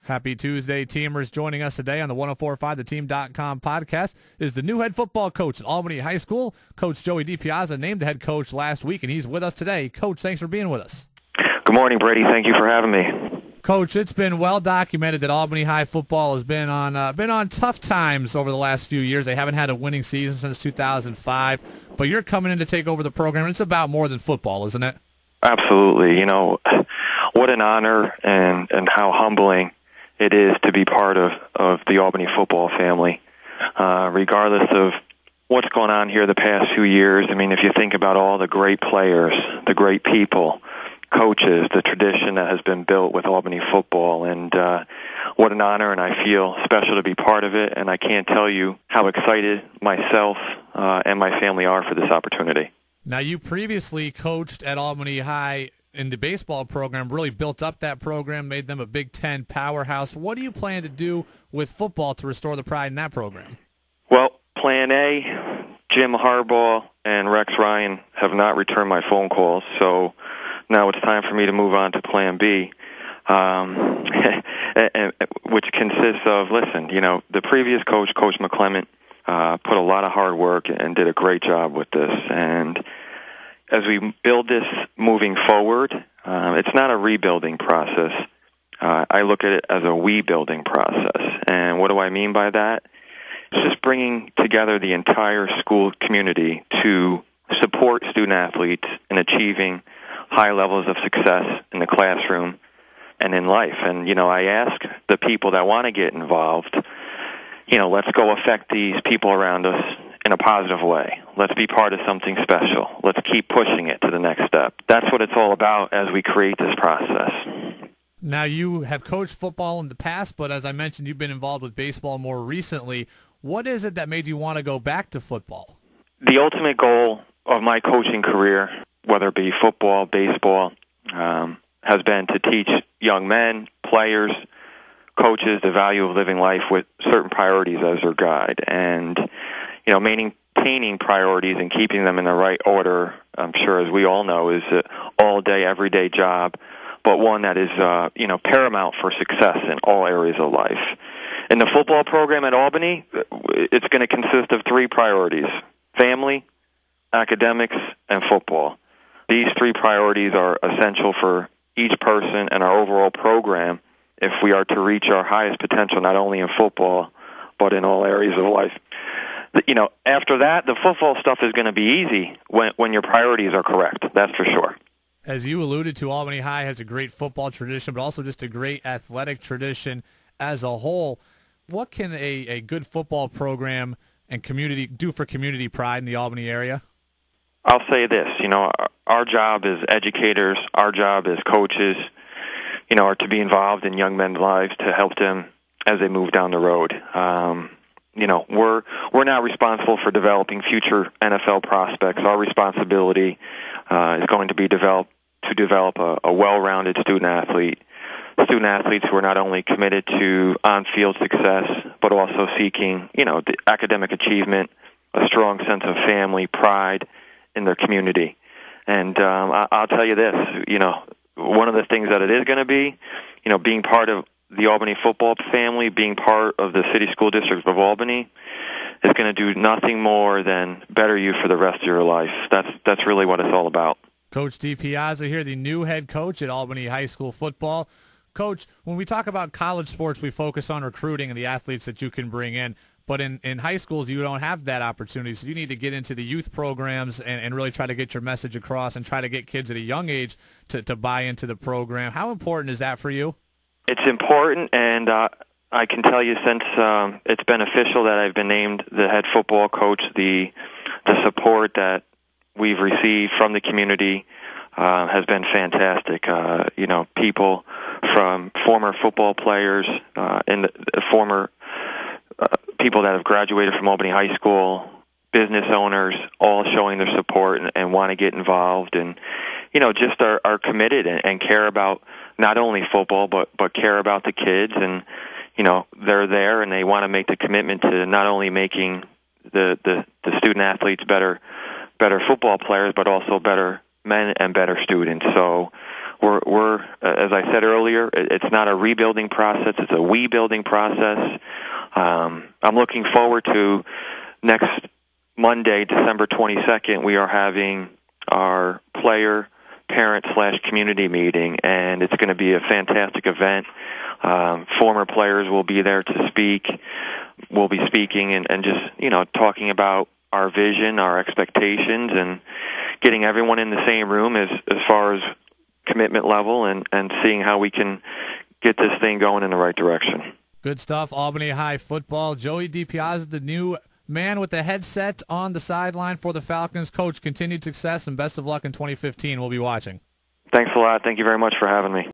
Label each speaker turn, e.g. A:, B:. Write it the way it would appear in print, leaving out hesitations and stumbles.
A: Happy Tuesday, Teamers. Joining us today on the 1045theteam.com podcast is the new head football coach at Albany High School, Coach Joey DiPiazza, named the head coach last week, and he's with us today. Coach, thanks for being with us.
B: Good morning, Brady. Thank you for having me.
A: Coach, it's been well documented that Albany High football has been on tough times over the last few years. They haven't had a winning season since 2005, but you're coming in to take over the program, and it's about more than football, isn't it?
B: Absolutely. You know, what an honor and how humbling it is to be part of the Albany football family, regardless of what's going on here the past few years. I mean, if you think about all the great players, the great people, coaches, the tradition that has been built with Albany football, and what an honor, and I feel special to be part of it, and I can't tell you how excited myself and my family are for this opportunity.
A: Now, you previously coached at Albany High in the baseball program, really built up that program, made them a Big Ten powerhouse. What do you plan to do with football to restore the pride in that program?
B: Well, Plan A, Jim Harbaugh and Rex Ryan have not returned my phone calls, so now it's time for me to move on to Plan B, which consists of, listen, you know, the previous coach, Coach McClement, put a lot of hard work and did a great job with this. And as we build this moving forward, it's not a rebuilding process. I look at it as a we-building process. And what do I mean by that? It's just bringing together the entire school community to support student-athletes in achieving high levels of success in the classroom and in life. And, you know, I ask the people that want to get involved, you know, let's go affect these people around us in a positive way. Let's be part of something special. Let's keep pushing it to the next step. That's what it's all about as we create this process.
A: Now, you have coached football in the past, but as I mentioned, you've been involved with baseball more recently. What is it that made you want to go back to football?
B: The ultimate goal of my coaching career, whether it be football, baseball, has been to teach young men, players, coaches the value of living life with certain priorities as their guide. And, you know, maintaining priorities and keeping them in the right order, I'm sure, as we all know, is an all-day, everyday job, but one that is, you know, paramount for success in all areas of life. In the football program at Albany, it's going to consist of three priorities: family, academics, and football. These three priorities are essential for each person and our overall program if we are to reach our highest potential, not only in football, but in all areas of life. You know, after that, the football stuff is going to be easy when your priorities are correct, that's for sure.
A: As you alluded to, Albany High has a great football tradition, but also just a great athletic tradition as a whole. What can a good football program and community do for community pride in the Albany area?
B: I'll say this, you know, our job as educators, our job as coaches, you know, are to be involved in young men's lives to help them as they move down the road. You know, we're not responsible for developing future NFL prospects. Our responsibility is going to be develop a well-rounded student-athletes who are not only committed to on-field success, but also seeking, you know, the academic achievement, a strong sense of family, pride in their community. And I'll tell you this, you know, one of the things that it is going to be, you know, being part of the Albany football family, being part of the City School District of Albany, is going to do nothing more than better you for the rest of your life. That's really what it's all about.
A: Coach DiPiazza here, the new head coach at Albany High School football. Coach, when we talk about college sports, we focus on recruiting and the athletes that you can bring in. But in high schools, you don't have that opportunity, so you need to get into the youth programs and really try to get your message across and try to get kids at a young age to buy into the program. How important is that for you?
B: It's important, and I can tell you since it's been official that I've been named the head football coach, the support that we've received from the community has been fantastic. You know, people from former football players and the former people that have graduated from Albany High School, business owners, all showing their support and want to get involved, and you know, just are committed and care about not only football but care about the kids, and you know, they're there and they want to make the commitment to not only making the student athletes better football players, but also better men and better students. So we're as I said earlier, it's not a rebuilding process, it's a we-building process. I'm looking forward to next Monday, December 22nd, we are having our player, parent/community meeting, and it's going to be a fantastic event. Former players will be there to speak. We'll be speaking and just, talking about our vision, our expectations, and getting everyone in the same room as far as commitment level and seeing how we can get this thing going in the right direction.
A: Good stuff. Albany High football. Joey DiPiazza, the new man with the headset on the sideline for the Falcons. Coach, continued success and best of luck in 2015. We'll be watching.
B: Thanks a lot. Thank you very much for having me.